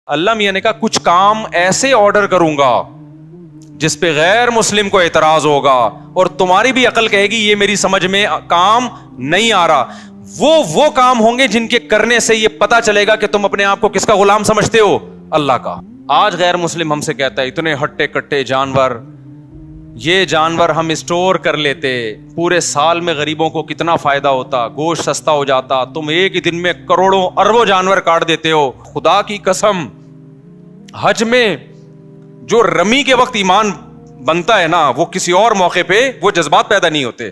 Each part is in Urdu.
اللہ میاں نے کہا کچھ کام ایسے آرڈر کروں گا جس پہ غیر مسلم کو اعتراض ہوگا اور تمہاری بھی عقل کہے گی یہ میری سمجھ میں کام نہیں آ رہا. وہ کام ہوں گے جن کے کرنے سے یہ پتا چلے گا کہ تم اپنے آپ کو کس کا غلام سمجھتے ہو؟ اللہ کا. آج غیر مسلم ہم سے کہتا ہے اتنے ہٹے کٹے جانور، یہ جانور ہم اسٹور کر لیتے، پورے سال میں غریبوں کو کتنا فائدہ ہوتا، گوشت سستا ہو جاتا، تم ایک ہی دن میں کروڑوں اربوں جانور کاٹ دیتے ہو. خدا کی قسم، حج میں جو رمی کے وقت ایمان بنتا ہے نا، وہ کسی اور موقع پہ وہ جذبات پیدا نہیں ہوتے.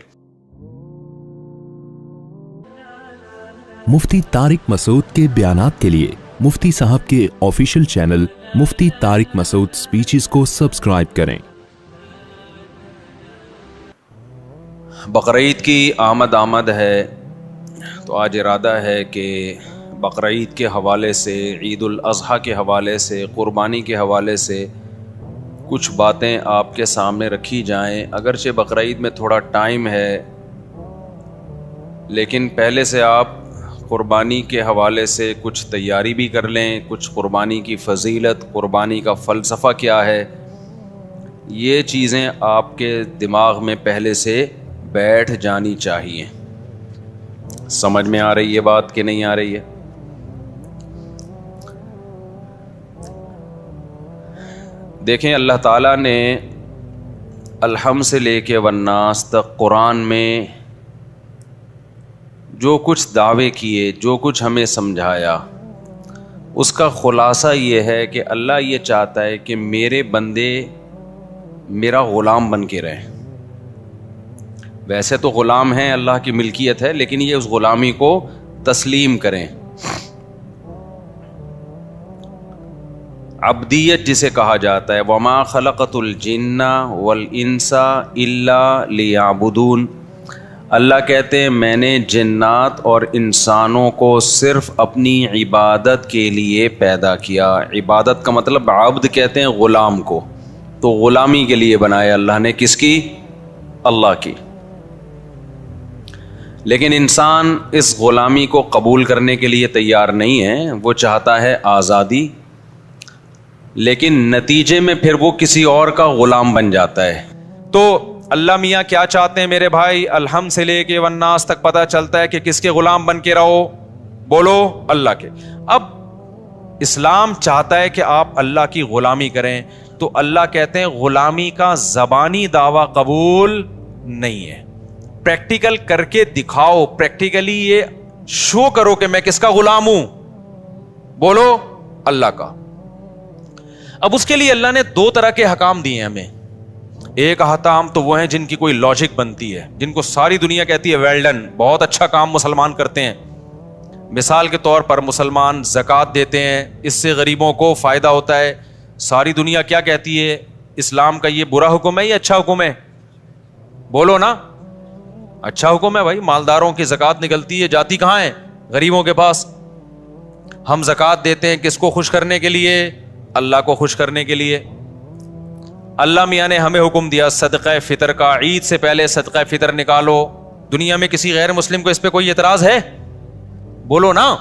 مفتی طارق مسعود کے بیانات کے لیے مفتی صاحب کے آفیشیل چینل مفتی طارق مسعود سپیچز کو سبسکرائب کریں. بقرعید کی آمد ہے، تو آج ارادہ ہے کہ بقرعید کے حوالے سے، عید الاضحیٰ کے حوالے سے، قربانی کے حوالے سے کچھ باتیں آپ کے سامنے رکھی جائیں. اگرچہ بقرعید میں تھوڑا ٹائم ہے، لیکن پہلے سے آپ قربانی کے حوالے سے کچھ تیاری بھی کر لیں. کچھ قربانی کی فضیلت، قربانی کا فلسفہ کیا ہے، یہ چیزیں آپ کے دماغ میں پہلے سے بیٹھ جانی چاہیے. سمجھ میں آ رہی ہے بات کہ نہیں آ رہی ہے؟ دیکھیں، اللہ تعالیٰ نے الحم سے لے کے والناس تک قرآن میں جو کچھ دعوے کیے، جو کچھ ہمیں سمجھایا، اس کا خلاصہ یہ ہے کہ اللہ یہ چاہتا ہے کہ میرے بندے میرا غلام بن کے رہیں. ویسے تو غلام ہیں، اللہ کی ملکیت ہے، لیکن یہ اس غلامی کو تسلیم کریں. عبدیت جسے کہا جاتا ہے، وما خلقت الجن والانس الا لیعبدون. اللہ کہتے ہیں میں نے جنات اور انسانوں کو صرف اپنی عبادت کے لیے پیدا کیا. عبادت کا مطلب عبد کہتے ہیں غلام کو، تو غلامی کے لیے بنایا اللہ نے. کس کی؟ اللہ کی. لیکن انسان اس غلامی کو قبول کرنے کے لیے تیار نہیں ہے، وہ چاہتا ہے آزادی، لیکن نتیجے میں پھر وہ کسی اور کا غلام بن جاتا ہے. تو اللہ میاں کیا چاہتے ہیں میرے بھائی؟ الحم سے لے کے والناس تک پتہ چلتا ہے کہ کس کے غلام بن کے رہو؟ بولو، اللہ کے. اب اسلام چاہتا ہے کہ آپ اللہ کی غلامی کریں، تو اللہ کہتے ہیں غلامی کا زبانی دعویٰ قبول نہیں ہے، پریکٹیکل کر کے دکھاؤ. پریکٹیکلی یہ شو کرو کہ میں کس کا غلام ہوں. بولو، اللہ کا. اب اس کے لیے اللہ نے دو طرح کے حکام دیے ہیں ہمیں. ایک احکام تو وہ ہیں جن کی کوئی لاجک بنتی ہے، جن کو ساری دنیا کہتی ہے ویل ڈن، بہت اچھا کام مسلمان کرتے ہیں. مثال کے طور پر مسلمان زکوٰۃ دیتے ہیں، اس سے غریبوں کو فائدہ ہوتا ہے. ساری دنیا کیا کہتی ہے؟ اسلام کا یہ برا حکم ہے یا اچھا حکم ہے؟ بولو نا، اچھا حکم ہے بھائی. مالداروں کی زکوٰۃ نکلتی ہے، جاتی کہاں ہے؟ غریبوں کے پاس. ہم زکوٰۃ دیتے ہیں کس کو خوش کرنے کے لیے؟ اللہ کو خوش کرنے کے لیے. اللہ میاں نے ہمیں حکم دیا صدقہ فطر کا، عید سے پہلے صدقہ فطر نکالو. دنیا میں کسی غیر مسلم کو اس پہ کوئی اعتراض ہے؟ بولو نا،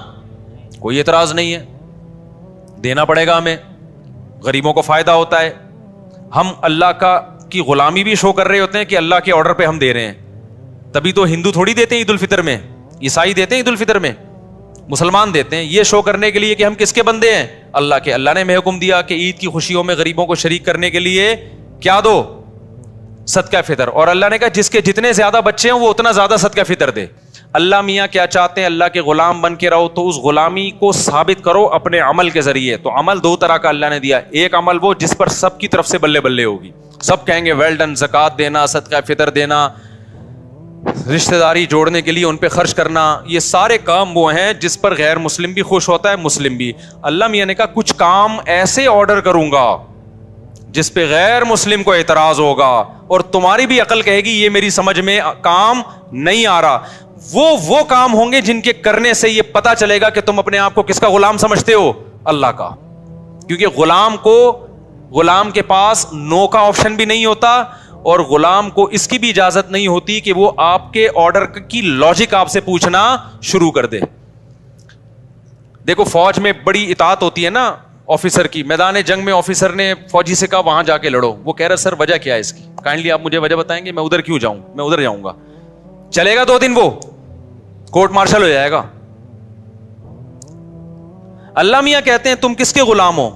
کوئی اعتراض نہیں ہے. دینا پڑے گا ہمیں، غریبوں کو فائدہ ہوتا ہے. ہم اللہ کی غلامی بھی شو کر رہے ہوتے ہیں کہ اللہ کے آرڈر پہ ہم دے رہے ہیں. تبھی تو ہندو تھوڑی دیتے ہیں عید الفطر میں، عیسائی دیتے ہیں عید الفطر میں، مسلمان دیتے ہیں. یہ شو کرنے کے لیے کہ ہم کس کے بندے ہیں؟ اللہ کے. اللہ نے ہمیں حکم دیا کہ عید کی خوشیوں میں غریبوں کو شریک کرنے کے لیے کیا دو؟ صدقہ فطر. اور اللہ نے کہا جس کے جتنے زیادہ بچے ہیں وہ اتنا زیادہ صدقہ فطر دے. اللہ میاں کیا چاہتے ہیں؟ اللہ کے غلام بن کے رہو، تو اس غلامی کو ثابت کرو اپنے عمل کے ذریعے. تو عمل دو طرح کا اللہ نے دیا. ایک عمل وہ جس پر سب کی طرف سے بلے بلے ہوگی، سب کہیں گے ویل ڈن. زکوٰۃ دینا، صدقہ فطر دینا، رشتہ داری جوڑنے کے لیے ان پہ خرچ کرنا، یہ سارے کام وہ ہیں جس پر غیر مسلم بھی خوش ہوتا ہے، مسلم بھی. اللہ میاں نے کہا کچھ کام ایسے آرڈر کروں گا جس پہ غیر مسلم کو اعتراض ہوگا اور تمہاری بھی عقل کہے گی یہ میری سمجھ میں کام نہیں آ رہا. وہ کام ہوں گے جن کے کرنے سے یہ پتا چلے گا کہ تم اپنے آپ کو کس کا غلام سمجھتے ہو؟ اللہ کا. کیونکہ غلام کے پاس نو کا آپشن بھی نہیں ہوتا، اور غلام کو اس کی بھی اجازت نہیں ہوتی کہ وہ آپ کے آرڈر کی لاجک آپ سے پوچھنا شروع کر دے. دیکھو فوج میں بڑی اطاعت ہوتی ہے نا، آفیسر کی, میدان جنگ میں آفیسر نے فوجی سے کہا وہاں جا کے لڑو, وہ کہہ رہا سر وجہ کیا ہے اس کی, کائنڈلی آپ مجھے وجہ بتائیں گے, میں ادھر کیوں جاؤں, میں ادھر جاؤں گا, چلے گا 2 دن وہ کورٹ مارشل ہو جائے گا. اللہ میاں کہتے ہیں تم کس کے غلام ہو؟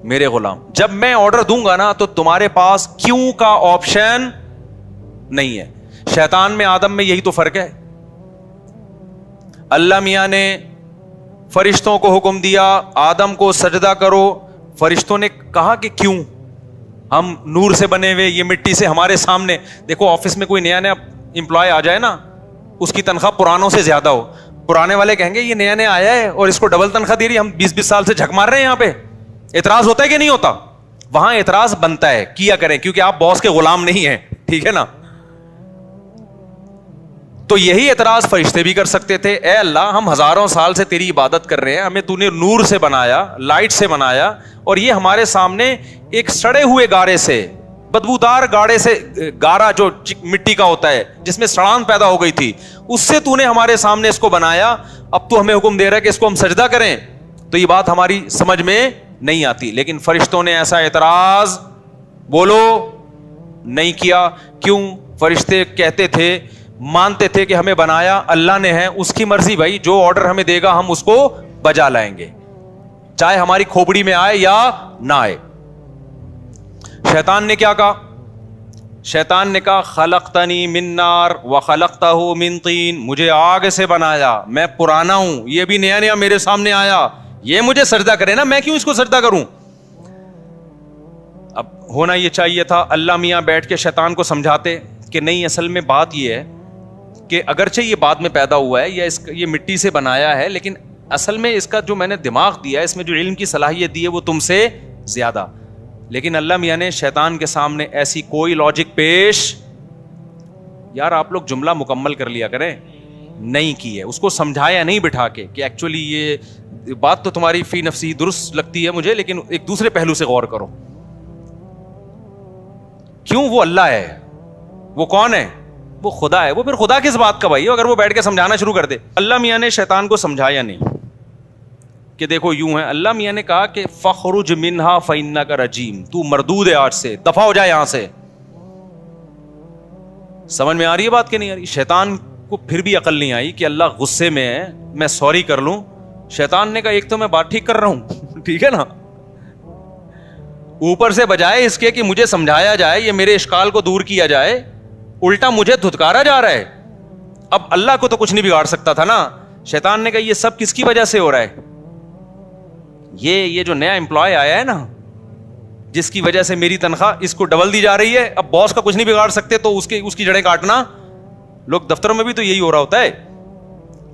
میرے غلام. جب میں آرڈر دوں گا نا تو تمہارے پاس کیوں کا آپشن نہیں ہے. شیطان میں آدم میں یہی تو فرق ہے. اللہ میاں نے فرشتوں کو حکم دیا آدم کو سجدہ کرو, فرشتوں نے کہا کہ کیوں, ہم نور سے بنے ہوئے, یہ مٹی سے ہمارے سامنے. دیکھو آفس میں کوئی نیا امپلائی آ جائے نا, اس کی تنخواہ پرانوں سے زیادہ ہو, پرانے والے کہیں گے یہ نیا نیا آیا ہے اور اس کو ڈبل تنخواہ دے رہی, ہم 20 سال سے جھک مار رہے ہیں یہاں پہ. اعتراض ہوتا ہے کہ نہیں ہوتا؟ وہاں اعتراض بنتا ہے, کیا کریں, کیونکہ آپ باس کے غلام نہیں ہیں, ٹھیک ہے نا. تو یہی اعتراض فرشتے بھی کر سکتے تھے, اے اللہ ہم ہزاروں سال سے تیری عبادت کر رہے ہیں, ہمیں تو نے نور سے بنایا, لائٹ سے بنایا, اور یہ ہمارے سامنے ایک سڑے ہوئے گارے سے, بدبودار گاڑے سے, گارا جو مٹی کا ہوتا ہے جس میں سڑان پیدا ہو گئی تھی, اس سے تو نے ہمارے سامنے اس کو بنایا, اب تو ہمیں حکم دے رہا ہے کہ اس کو ہم سجدہ کریں. تو یہ بات ہماری سمجھ میں نہیں آتی. لیکن فرشتوں نے ایسا اعتراض بولو نہیں کیا. کیوں؟ فرشتے کہتے تھے, مانتے تھے کہ ہمیں بنایا اللہ نے ہے, اس کی مرضی بھائی, جو آرڈر ہمیں دے گا ہم اس کو بجا لائیں گے, چاہے ہماری کھوپڑی میں آئے یا نہ آئے. شیطان نے کیا کہا؟ شیطان نے کہا خلقتنی من نار وخلقتہ من طین, مجھے آگ سے بنایا, میں پرانا ہوں, یہ بھی نیا نیا میرے سامنے آیا, یہ مجھے سجدہ کرے نا, میں کیوں اس کو سجدہ کروں؟ اب ہونا یہ چاہیے تھا اللہ میاں بیٹھ کے شیطان کو سمجھاتے کہ نہیں, اصل میں بات یہ ہے کہ اگرچہ یہ بعد میں پیدا ہوا ہے یا یہ مٹی سے بنایا ہے, لیکن اصل میں اس کا جو میں نے دماغ دیا ہے, اس میں جو علم کی صلاحیت دی ہے وہ تم سے زیادہ. لیکن اللہ میاں نے شیطان کے سامنے ایسی کوئی لاجک پیش, یار آپ لوگ جملہ مکمل کر لیا کریں, نہیں کی ہے. اس کو سمجھایا نہیں بٹھا کے کہ ایکچولی یہ بات تو تمہاری فی نفسی درست لگتی ہے مجھے, لیکن ایک دوسرے پہلو سے غور کرو. کیوں؟ وہ اللہ ہے. وہ کون ہے؟ وہ خدا ہے. وہ پھر خدا کس بات کا بھائی, اگر وہ بیٹھ کے سمجھانا شروع کر دے. اللہ میاں نے شیطان کو سمجھایا نہیں کہ دیکھو یوں ہے. اللہ میاں نے کہا کہ فخرج منہا فإنک رجیم, تو مردود ہے, آج سے دفع ہو جائے یہاں سے. سمجھ میں آ رہی ہے بات کہ نہیں آ رہی؟ شیطان کو پھر بھی عقل نہیں آئی کہ اللہ غصے میں ہے, میں سوری کر لوں. شیطان نے کہا ایک تو میں بات ٹھیک کر رہا ہوں, ٹھیک ہے نا, اوپر سے بجائے اس کے کہ مجھے سمجھایا جائے, یہ میرے اشکال کو دور کیا جائے, الٹا مجھے دھتکارا جا رہا ہے. اب اللہ کو تو کچھ نہیں بگاڑ سکتا تھا نا. شیطان نے کہا یہ سب کس کی وجہ سے ہو رہا ہے؟ یہ جو نیا امپلائی آیا ہے نا, جس کی وجہ سے میری تنخواہ اس کو ڈبل دی جا رہی ہے, اب باس کا کچھ نہیں بگاڑ سکتے تو اس کی جڑیں کاٹنا. لوگ دفتروں میں بھی تو یہی ہو رہا ہوتا ہے.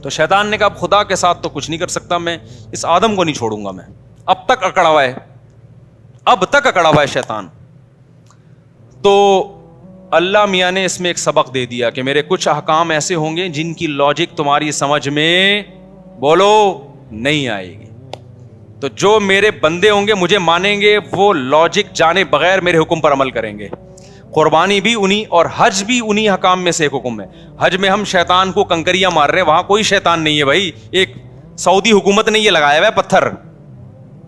تو شیطان نے کہا اب خدا کے ساتھ تو کچھ نہیں کر سکتا, میں اس آدم کو نہیں چھوڑوں گا. میں اب تک اکڑا ہوا ہے, اب تک اکڑا ہوا ہے شیطان. تو اللہ میاں نے اس میں ایک سبق دے دیا کہ میرے کچھ احکام ایسے ہوں گے جن کی لاجک تمہاری سمجھ میں بولو نہیں آئے گی. تو جو میرے بندے ہوں گے مجھے مانیں گے, وہ لاجک جانے بغیر میرے حکم پر عمل کریں گے. قربانی بھی انہی اور حج بھی انہی حکام میں سے ایک حکم ہے. حج میں ہم شیطان کو کنکریاں مار رہے ہیں, وہاں کوئی شیطان نہیں ہے بھائی. ایک سعودی حکومت نے یہ لگایا ہوا ہے پتھر.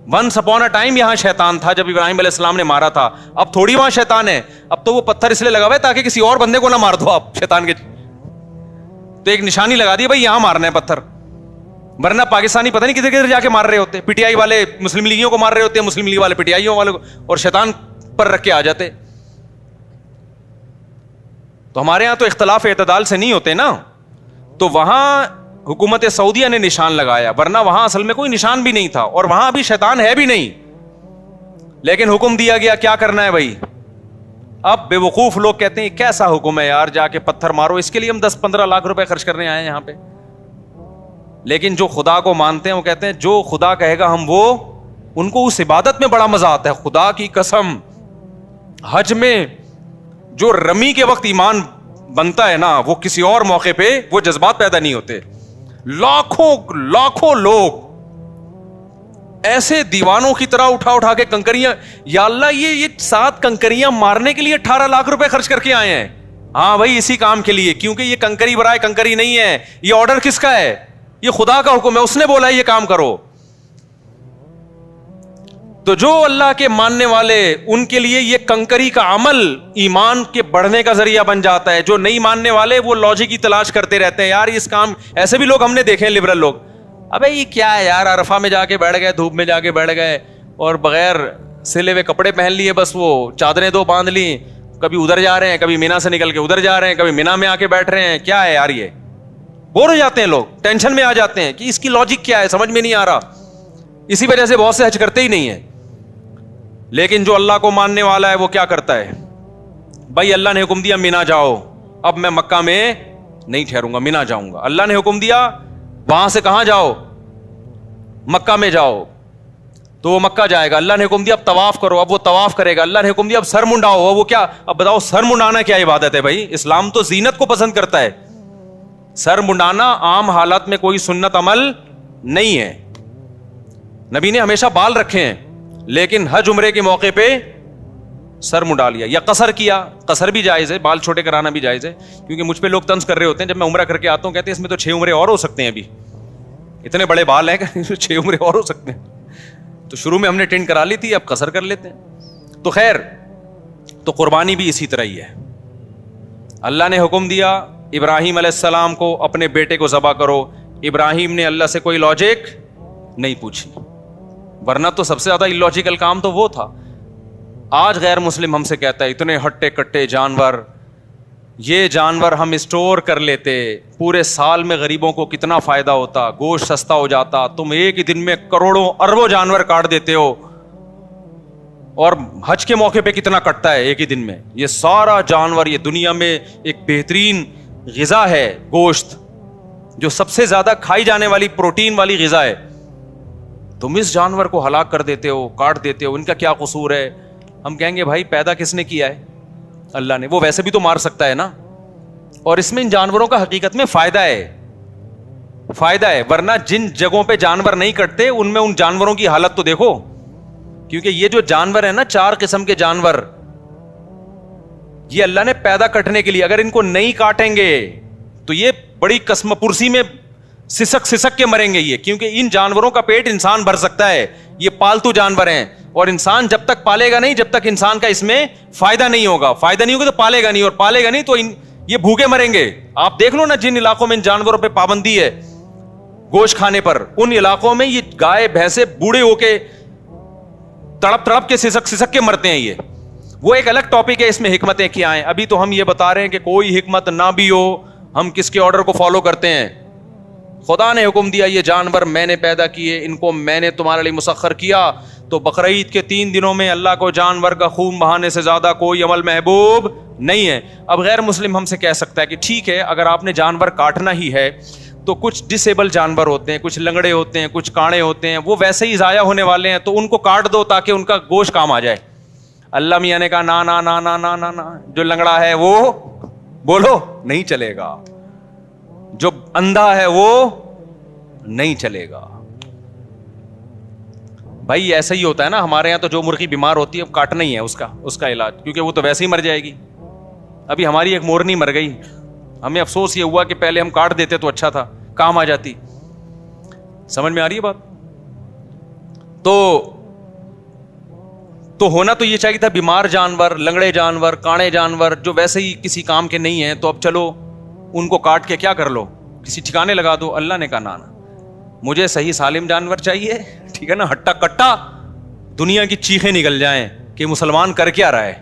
ونس اپون اے ٹائم یہاں شیطان تھا جب ابراہیم علیہ السلام نے مارا تھا, اب تھوڑی وہاں شیطان ہے. اب تو وہ پتھر اس لیے لگا ہوا ہے تاکہ کسی اور بندے کو نہ مار دو آپ شیطان کے. تو ایک نشانی لگا دی بھائی یہاں مارنا ہے پتھر, ورنہ پاکستانی پتہ نہیں کدھر کدھر جا کے مار رہے ہوتے. پی ٹی آئی والے مسلم لیگیوں کو مار رہے ہوتے ہیں, مسلم لیگ والے پی ٹی آئیوں والے کو, اور شیطان پر رکھ کے آ جاتے. تو ہمارے یہاں تو اختلاف اعتدال سے نہیں ہوتے نا. تو وہاں حکومت سعودیہ نے نشان لگایا, ورنہ وہاں اصل میں کوئی نشان بھی نہیں تھا, اور وہاں ابھی شیطان ہے بھی نہیں. لیکن حکم دیا گیا کیا کرنا ہے بھائی. اب بے وقوف لوگ کہتے ہیں کیسا حکم ہے یار, جا کے پتھر مارو, اس کے لیے ہم 10-15 لاکھ روپے خرچ کرنے آئے ہیں یہاں پہ. لیکن جو خدا کو مانتے ہیں وہ کہتے ہیں جو خدا کہے گا ہم وہ, ان کو اس عبادت میں بڑا مزہ آتا ہے. خدا کی قسم, حج میں جو رمی کے وقت ایمان بنتا ہے نا, وہ کسی اور موقع پہ وہ جذبات پیدا نہیں ہوتے. لاکھوں لوگ ایسے دیوانوں کی طرح اٹھا کے کنکریاں, یا اللہ یہ 7 کنکریاں مارنے کے لیے 18 لاکھ روپے خرچ کر کے آئے ہیں. ہاں بھائی اسی کام کے لیے, کیونکہ یہ کنکری برائے کنکری نہیں ہے. یہ آرڈر کس کا ہے؟ یہ خدا کا حکم ہے, اس نے بولا ہے یہ کام کرو. تو جو اللہ کے ماننے والے ان کے لیے یہ کنکری کا عمل ایمان کے بڑھنے کا ذریعہ بن جاتا ہے. جو نہیں ماننے والے وہ لاجک کی تلاش کرتے رہتے ہیں, یار اس کام, ایسے بھی لوگ ہم نے دیکھے ہیں لبرل لوگ, ابے یہ کیا ہے یار, عرفہ میں جا کے بیٹھ گئے, دھوپ میں جا کے بیٹھ گئے اور بغیر سلے ہوئے کپڑے پہن لیے, بس وہ چادریں دو باندھ لی, کبھی ادھر جا رہے ہیں, کبھی مینا سے نکل کے ادھر جا رہے ہیں, کبھی مینا میں آ کے بیٹھ رہے ہیں. کیا ہے یار, یہ بور ہو جاتے ہیں لوگ, ٹینشن میں آ جاتے ہیں کہ اس کی لاجک کیا ہے, سمجھ میں نہیں آ رہا. اسی وجہ سے بہت سے حج کرتے ہی نہیں ہیں. لیکن جو اللہ کو ماننے والا ہے وہ کیا کرتا ہے, بھائی اللہ نے حکم دیا مینا جاؤ, اب میں مکہ میں نہیں ٹھہروں گا, مینا جاؤں گا. اللہ نے حکم دیا وہاں سے کہاں جاؤ, مکہ میں جاؤ, تو وہ مکہ جائے گا. اللہ نے حکم دیا اب طواف کرو, اب وہ طواف کرے گا. اللہ نے حکم دیا اب سر منڈاؤ, وہ کیا, اب بتاؤ سر منڈانا کیا عبادت ہے بھائی؟ اسلام تو زینت کو پسند کرتا ہے. سر منڈانا عام حالات میں کوئی سنت عمل نہیں ہے. نبی نے ہمیشہ بال رکھے ہیں, لیکن حج عمرے کے موقع پہ سر منڈا لیا, یا قصر کیا. قصر بھی جائز ہے, بال چھوٹے کرانا بھی جائز ہے, کیونکہ مجھ پہ لوگ طنز کر رہے ہوتے ہیں جب میں عمرہ کر کے آتا ہوں, کہتے ہیں اس میں تو 6 عمرے اور ہو سکتے ہیں, ابھی اتنے بڑے بال ہیں کہ 6 عمرے اور ہو سکتے ہیں. تو شروع میں ہم نے ٹینٹ کرا لی تھی, اب قصر کر لیتے ہیں. تو خیر, تو قربانی بھی اسی طرح ہی ہے. اللہ نے حکم دیا ابراہیم علیہ السلام کو اپنے بیٹے کو ذبح کرو. ابراہیم نے اللہ سے کوئی لاجک نہیں پوچھی, ورنہ تو سب سے زیادہ اللاجیکل کام تو وہ تھا. آج غیر مسلم ہم سے کہتا ہے اتنے ہٹے کٹے جانور, یہ جانور ہم اسٹور کر لیتے, پورے سال میں غریبوں کو کتنا فائدہ ہوتا, گوشت سستا ہو جاتا. تم ایک ہی دن میں کروڑوں اربوں جانور کاٹ دیتے ہو, اور حج کے موقع پہ کتنا کٹتا ہے ایک ہی دن میں. یہ سارا جانور, یہ دنیا میں ایک بہترین غذا ہے گوشت, جو سب سے زیادہ کھائی جانے والی پروٹین والی غذا ہے. تم اس جانور کو ہلاک کر دیتے ہو, کاٹ دیتے ہو, ان کا کیا قصور ہے؟ ہم کہیں گے بھائی پیدا کس نے کیا ہے؟ اللہ نے. وہ ویسے بھی تو مار سکتا ہے نا, اور اس میں ان جانوروں کا حقیقت میں فائدہ ہے, فائدہ ہے. ورنہ جن جگہوں پہ جانور نہیں کٹتے ان میں ان جانوروں کی حالت تو دیکھو, کیونکہ یہ جو جانور ہے نا, 4 قسم کے جانور, یہ اللہ نے پیدا کٹنے کے لیے. اگر ان کو نہیں کاٹیں گے تو یہ بڑی قسم پرسی میں سسک کے مریں گے یہ, کیونکہ ان جانوروں کا پیٹ انسان بھر سکتا ہے. یہ پالتو جانور ہیں, اور انسان جب تک پالے گا نہیں, جب تک انسان کا اس میں فائدہ نہیں ہوگا, فائدہ نہیں ہوگا تو پالے گا نہیں, اور پالے گا نہیں تو یہ بھوکے مریں گے. آپ دیکھ لو نا, جن علاقوں میں ان جانوروں پہ پابندی ہے گوشت کھانے پر, ان علاقوں میں یہ گائے بھینسے بوڑھے ہو کے تڑپ کے سسک کے مرتے ہیں. یہ وہ ایک الگ ٹاپک ہے, اس میں حکمتیں کیا ہیں. ابھی تو ہم یہ بتا رہے ہیں کہ کوئی حکمت نہ بھی ہو, ہم کس کے آرڈر کو فالو کرتے ہیں. خدا نے حکم دیا یہ جانور میں نے پیدا کیے, ان کو میں نے تمہارے لیے مسخر کیا. تو بقرعید کے 3 دنوں میں اللہ کو جانور کا خون بہانے سے زیادہ کوئی عمل محبوب نہیں ہے. اب غیر مسلم ہم سے کہہ سکتا ہے کہ ٹھیک ہے, اگر آپ نے جانور کاٹنا ہی ہے تو کچھ ڈسیبل جانور ہوتے ہیں, کچھ لنگڑے ہوتے ہیں, کچھ کاڑے ہوتے ہیں, وہ ویسے ہی ضائع ہونے والے ہیں, تو ان کو کاٹ دو تاکہ ان کا گوشت کام آ جائے. اللہ میاں نے کہا نا نا نا نا نا نا نا, جو لنگڑا ہے وہ بولو نہیں چلے گا, جو اندھا ہے وہ نہیں چلے گا. بھائی ایسا ہی ہوتا ہے نا, ہمارے یہاں تو جو مرغی بیمار ہوتی ہے کاٹنا ہی ہے اس کا علاج, کیونکہ وہ تو ویسے ہی مر جائے گی. ابھی ہماری ایک مورنی مر گئی, ہمیں افسوس یہ ہوا کہ پہلے ہم کاٹ دیتے تو اچھا تھا, کام آ جاتی. سمجھ میں آ رہی ہے بات؟ تو ہونا تو یہ چاہیے تھا بیمار جانور, لنگڑے جانور, کاڑے جانور جو ویسے ہی کسی کام کے نہیں ہیں, تو اب چلو ان کو کاٹ کے کیا کر لو, کسی ٹھکانے لگا دو. اللہ نے کہا نا, مجھے صحیح سالم جانور چاہیے, ٹھیک ہے نا, ہٹا کٹا دنیا کی چیخیں نکل جائیں کہ مسلمان کر کیا رہا ہے.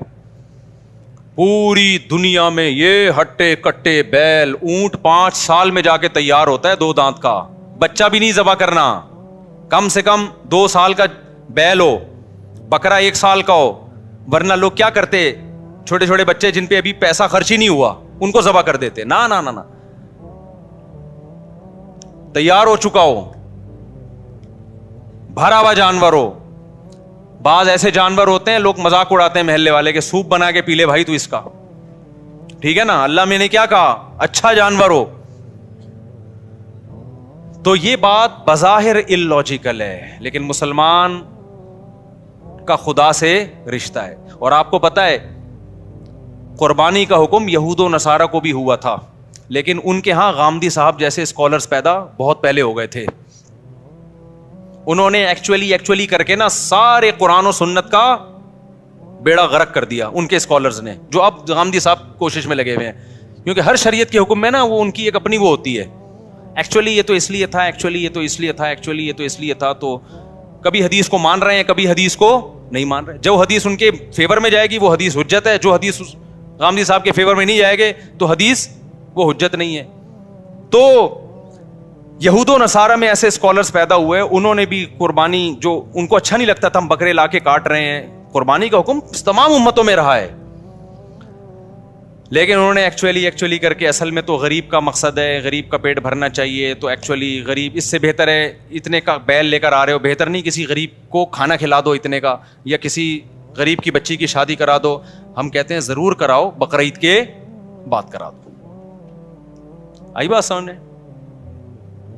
پوری دنیا میں یہ ہٹے کٹے بیل, اونٹ 5 سال میں جا کے تیار ہوتا ہے, 2 دانت کا, بچہ بھی نہیں ذبح کرنا, کم سے کم 2 سال کا بیل ہو, بکرا 1 سال کا ہو. ورنہ لوگ کیا کرتے, چھوٹے چھوٹے بچے جن پہ ابھی پیسہ خرچ ہی نہیں ہوا ان کو ذبح کر دیتے. نا نا نا نا, تیار ہو چکا ہو, بھرا ہوا جانور ہو. بعض ایسے جانور ہوتے ہیں لوگ مذاق اڑاتے ہیں محلے والے کے, سوپ بنا کے پی لے بھائی تو اس کا, ٹھیک ہے نا. اللہ میں نے کیا کہا, اچھا جانور ہو. تو یہ بات بظاہر اللاجیکل ہے, لیکن مسلمان کا خدا سے رشتہ ہے. اور آپ کو پتا ہے قربانی کا حکم یہود و نصارہ کو بھی ہوا تھا, لیکن ان کے ہاں غامدی صاحب جیسے اسکالرز پیدا بہت پہلے ہو گئے تھے. انہوں نے ایکچولی کر کے نا سارے قرآن و سنت کا بیڑا غرق کر دیا ان کے اسکالرز نے, جو اب غامدی صاحب کوشش میں لگے ہوئے ہیں, کیونکہ ہر شریعت کے حکم میں نا وہ ان کی ایک اپنی وہ ہوتی ہے, ایکچولی یہ تو اس لیے تھا, ایکچولی یہ تو اس لیے تھا, ایکچولی یہ تو اس لیے تھا. تو کبھی حدیث کو مان رہے ہیں, کبھی حدیث کو نہیں مان رہے. جو حدیث ان کے فیور میں جائے گی وہ حدیث حجت ہے, جو حدیث غامدی صاحب کے فیور میں نہیں جائے گے تو حدیث وہ حجت نہیں ہے. تو یہود و نصارہ میں ایسے اسکالرز پیدا ہوئے, انہوں نے بھی قربانی, جو ان کو اچھا نہیں لگتا تھا ہم بکرے لا کے کاٹ رہے ہیں, قربانی کا حکم تمام امتوں میں رہا ہے, لیکن انہوں نے ایکچولی کر کے اصل میں تو غریب کا مقصد ہے, غریب کا پیٹ بھرنا چاہیے, تو ایکچولی غریب اس سے بہتر ہے اتنے کا بیل لے کر آ رہے ہو, بہتر نہیں کسی غریب کو کھانا کھلا دو اتنے کا, یا کسی غریب کی بچی کی شادی کرا دو. ہم کہتے ہیں ضرور کراؤ, بقرعید کے بعد کرا دو. آئی بات سامنے,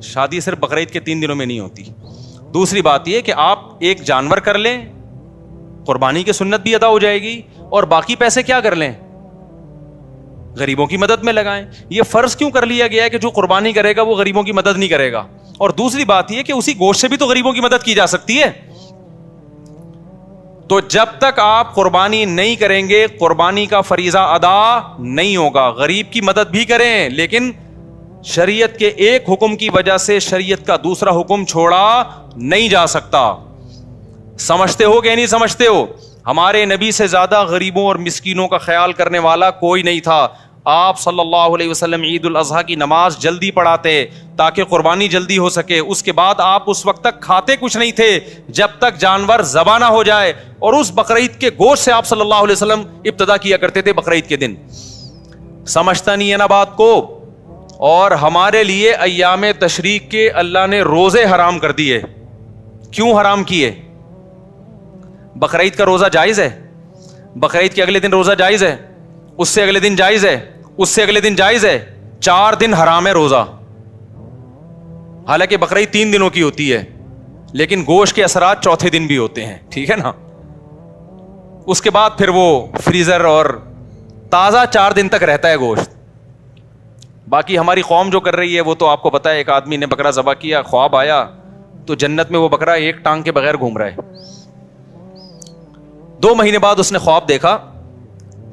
شادی صرف بقرعید کے 3 دنوں میں نہیں ہوتی. دوسری بات یہ کہ آپ ایک جانور کر لیں, قربانی کی سنت بھی ادا ہو جائے گی, اور باقی پیسے کیا کر لیں, غریبوں کی مدد میں لگائیں. یہ فرض کیوں کر لیا گیا ہے کہ جو قربانی کرے گا وہ غریبوں کی مدد نہیں کرے گا؟ اور دوسری بات یہ کہ اسی گوشت سے بھی تو غریبوں کی مدد کی جا سکتی ہے. تو جب تک آپ قربانی نہیں کریں گے قربانی کا فریضہ ادا نہیں ہوگا. غریب کی مدد بھی کریں, لیکن شریعت کے ایک حکم کی وجہ سے شریعت کا دوسرا حکم چھوڑا نہیں جا سکتا. سمجھتے ہو کہ نہیں سمجھتے ہو؟ ہمارے نبی سے زیادہ غریبوں اور مسکینوں کا خیال کرنے والا کوئی نہیں تھا. آپ صلی اللہ علیہ وسلم عید الاضحیٰ کی نماز جلدی پڑھاتے تاکہ قربانی جلدی ہو سکے. اس کے بعد آپ اس وقت تک کھاتے کچھ نہیں تھے جب تک جانور ذبح نہ ہو جائے, اور اس بقرعید کے گوشت سے آپ صلی اللہ علیہ وسلم ابتدا کیا کرتے تھے بقرعید کے دن. سمجھتا نہیں ہے نا بات کو؟ اور ہمارے لیے ایام تشریق کے اللہ نے روزے حرام کر دیے. کیوں حرام کیے؟ بقرعید کا روزہ جائز ہے, بقرعید کے اگلے دن روزہ جائز ہے, اس سے اگلے دن جائز ہے, اس سے اگلے دن جائز ہے, 4 دن حرام ہے روزہ. حالانکہ بقرعید 3 دنوں کی ہوتی ہے, لیکن گوشت کے اثرات چوتھے دن بھی ہوتے ہیں, ٹھیک ہے نا. اس کے بعد پھر وہ فریزر اور تازہ 4 دن تک رہتا ہے گوشت. باقی ہماری قوم جو کر رہی ہے وہ تو آپ کو پتا ہے, ایک آدمی نے بکرا ذبح کیا, خواب آیا تو جنت میں وہ بکرا ایک ٹانگ کے بغیر گھوم رہا ہے. 2 مہینے بعد اس نے خواب دیکھا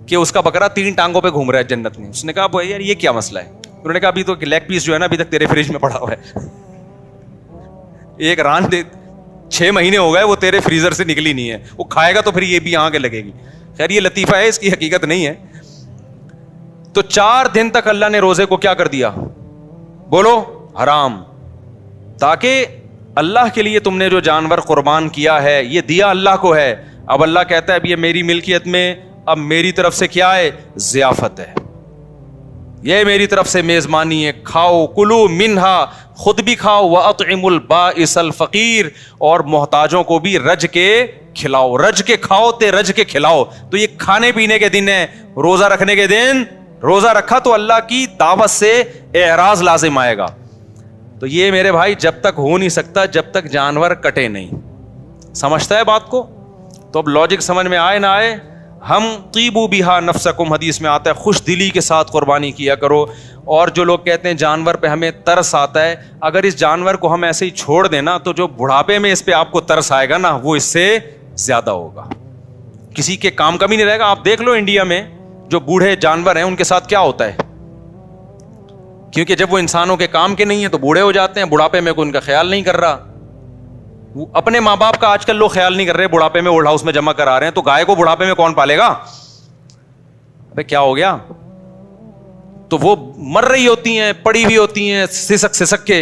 کہ اس کا بکرا 3 ٹانگوں پہ گھوم رہا ہے جنت میں. اس نے کہا یار یہ کیا مسئلہ ہے؟ انہوں نے کہا ابھی تو لیگ پیس جو ہے نا ابھی تک تیرے فریج میں پڑا ہوا ہے, ایک ران 6 مہینے ہو گئے وہ تیرے فریزر سے نکلی نہیں ہے, وہ کھائے گا تو پھر یہ بھی یہاں کے لگے گی. خیر یہ لطیفہ ہے, اس کی حقیقت نہیں ہے. تو 4 دن تک اللہ نے روزے کو کیا کر دیا؟ بولو حرام. تاکہ اللہ کے لیے تم نے جو جانور قربان کیا ہے یہ دیا اللہ کو ہے. اب اللہ کہتا ہے اب یہ میری ملکیت میں, اب میری طرف سے کیا ہے؟ ضیافت ہے, یہ میری طرف سے میزبانی ہے. کھاؤ کلو منہا, خود بھی کھاؤ, واطعموا البائس الفقیر, اور محتاجوں کو بھی رج کے کھلاؤ. رج کے کھاؤ تے رج کے کھلاؤ. تو یہ کھانے پینے کے دن ہے, روزہ رکھنے کے دن. روزہ رکھا تو اللہ کی دعوت سے اعراض لازم آئے گا. تو یہ میرے بھائی جب تک ہو نہیں سکتا جب تک جانور کٹے نہیں. سمجھتا ہے بات کو؟ تو اب لاجک سمجھ میں آئے نہ آئے, ہم طیبوا بہا نفسکم حدیث میں آتا ہے, خوش دلی کے ساتھ قربانی کیا کرو. اور جو لوگ کہتے ہیں جانور پہ ہمیں ترس آتا ہے, اگر اس جانور کو ہم ایسے ہی چھوڑ دیں نا تو جو بڑھاپے میں اس پہ آپ کو ترس آئے گا نا وہ اس سے زیادہ ہوگا, کسی کے کام کا بھی نہیں رہے گا. آپ دیکھ لو انڈیا میں جو بوڑھے جانور ہیں ان کے ساتھ کیا ہوتا ہے, کیونکہ جب وہ انسانوں کے کام کے نہیں ہیں تو بوڑھے ہو جاتے ہیں, بڑھاپے میں کوئی ان کا خیال نہیں کر رہا. اپنے ماں باپ کا آج کل لوگ خیال نہیں کر رہے, بڑھاپے میں اولڈ ہاؤس میں جمع کرا رہے ہیں, تو گائے کو بڑھاپے میں کون پالے گا؟ ابے کیا ہو گیا؟ تو وہ مر رہی ہوتی ہیں, پڑی ہوئی ہوتی ہیں سسک سسک کے.